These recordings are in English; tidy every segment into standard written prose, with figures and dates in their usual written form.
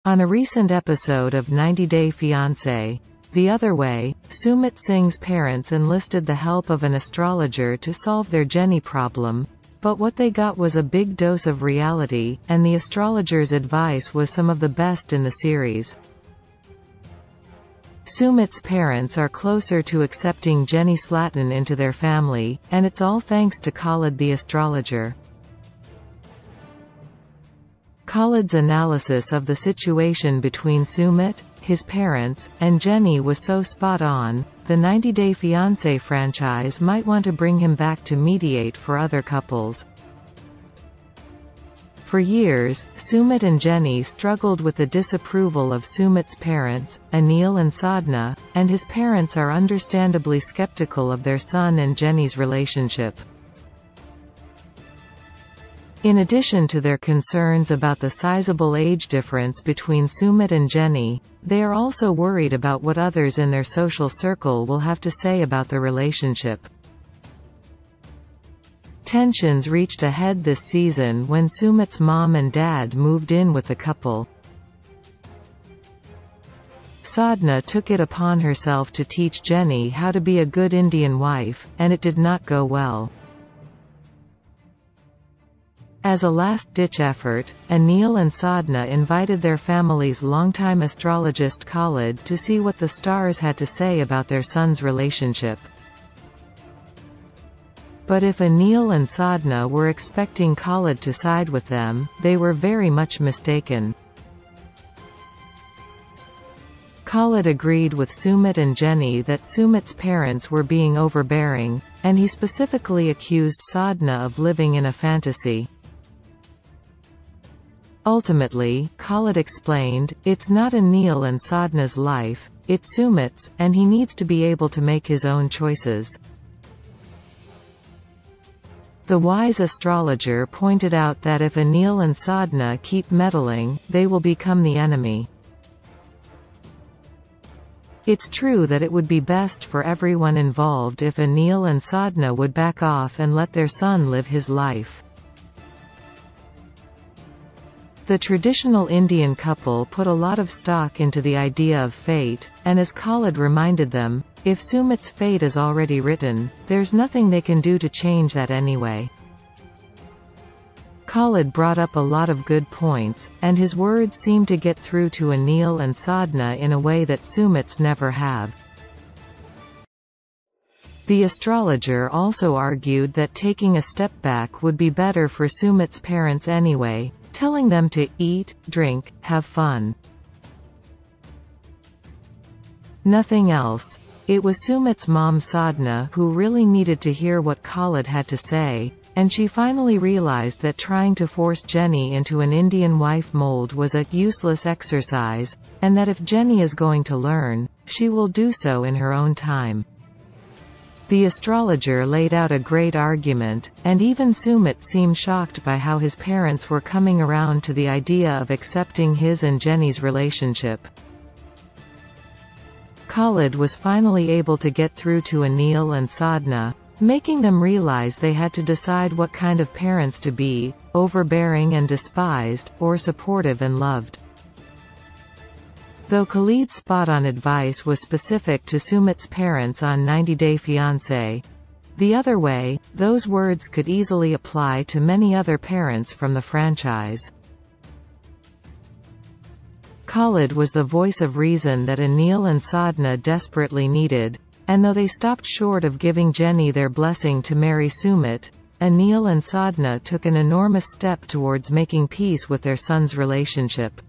On a recent episode of 90-Day Fiancé, The Other Way, Sumit Singh's parents enlisted the help of an astrologer to solve their Jenny problem, but what they got was a big dose of reality, and the astrologer's advice was some of the best in the series. Sumit's parents are closer to accepting Jenny Slatin into their family, and it's all thanks to Khalid the astrologer. Khalid's analysis of the situation between Sumit, his parents, and Jenny was so spot on, the 90-Day Fiancé franchise might want to bring him back to mediate for other couples. For years, Sumit and Jenny struggled with the disapproval of Sumit's parents, Anil and Sadhna, and his parents are understandably skeptical of their son and Jenny's relationship. In addition to their concerns about the sizable age difference between Sumit and Jenny, they are also worried about what others in their social circle will have to say about the relationship. Tensions reached a head this season when Sumit's mom and dad moved in with the couple. Sadhna took it upon herself to teach Jenny how to be a good Indian wife, and it did not go well. As a last-ditch effort, Anil and Sadhna invited their family's longtime astrologist Khalid to see what the stars had to say about their son's relationship. But if Anil and Sadhna were expecting Khalid to side with them, they were very much mistaken. Khalid agreed with Sumit and Jenny that Sumit's parents were being overbearing, and he specifically accused Sadhna of living in a fantasy. Ultimately, Khalid explained, it's not Anil and Sadhna's life, it's Sumit's, and he needs to be able to make his own choices. The wise astrologer pointed out that if Anil and Sadhna keep meddling, they will become the enemy. It's true that it would be best for everyone involved if Anil and Sadhna would back off and let their son live his life. The traditional Indian couple put a lot of stock into the idea of fate, and as Khalid reminded them, if Sumit's fate is already written, there's nothing they can do to change that anyway. Khalid brought up a lot of good points, and his words seemed to get through to Anil and Sadhna in a way that Sumit's never have. The astrologer also argued that taking a step back would be better for Sumit's parents anyway, telling them to eat, drink, have fun. Nothing else. It was Sumit's mom Sadhna who really needed to hear what Khalid had to say, and she finally realized that trying to force Jenny into an Indian wife mold was a useless exercise, and that if Jenny is going to learn, she will do so in her own time. The astrologer laid out a great argument, and even Sumit seemed shocked by how his parents were coming around to the idea of accepting his and Jenny's relationship. Khalid was finally able to get through to Anil and Sadhna, making them realize they had to decide what kind of parents to be, overbearing and despised, or supportive and loved. Though Khalid's spot-on advice was specific to Sumit's parents on 90-Day Fiancé, The Other Way, those words could easily apply to many other parents from the franchise. Khalid was the voice of reason that Anil and Sadhna desperately needed, and though they stopped short of giving Jenny their blessing to marry Sumit, Anil and Sadhna took an enormous step towards making peace with their son's relationship.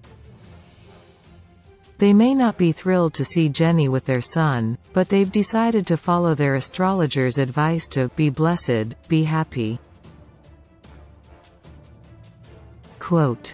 They may not be thrilled to see Jenny with their son, but they've decided to follow their astrologer's advice to be blessed, be happy. Quote,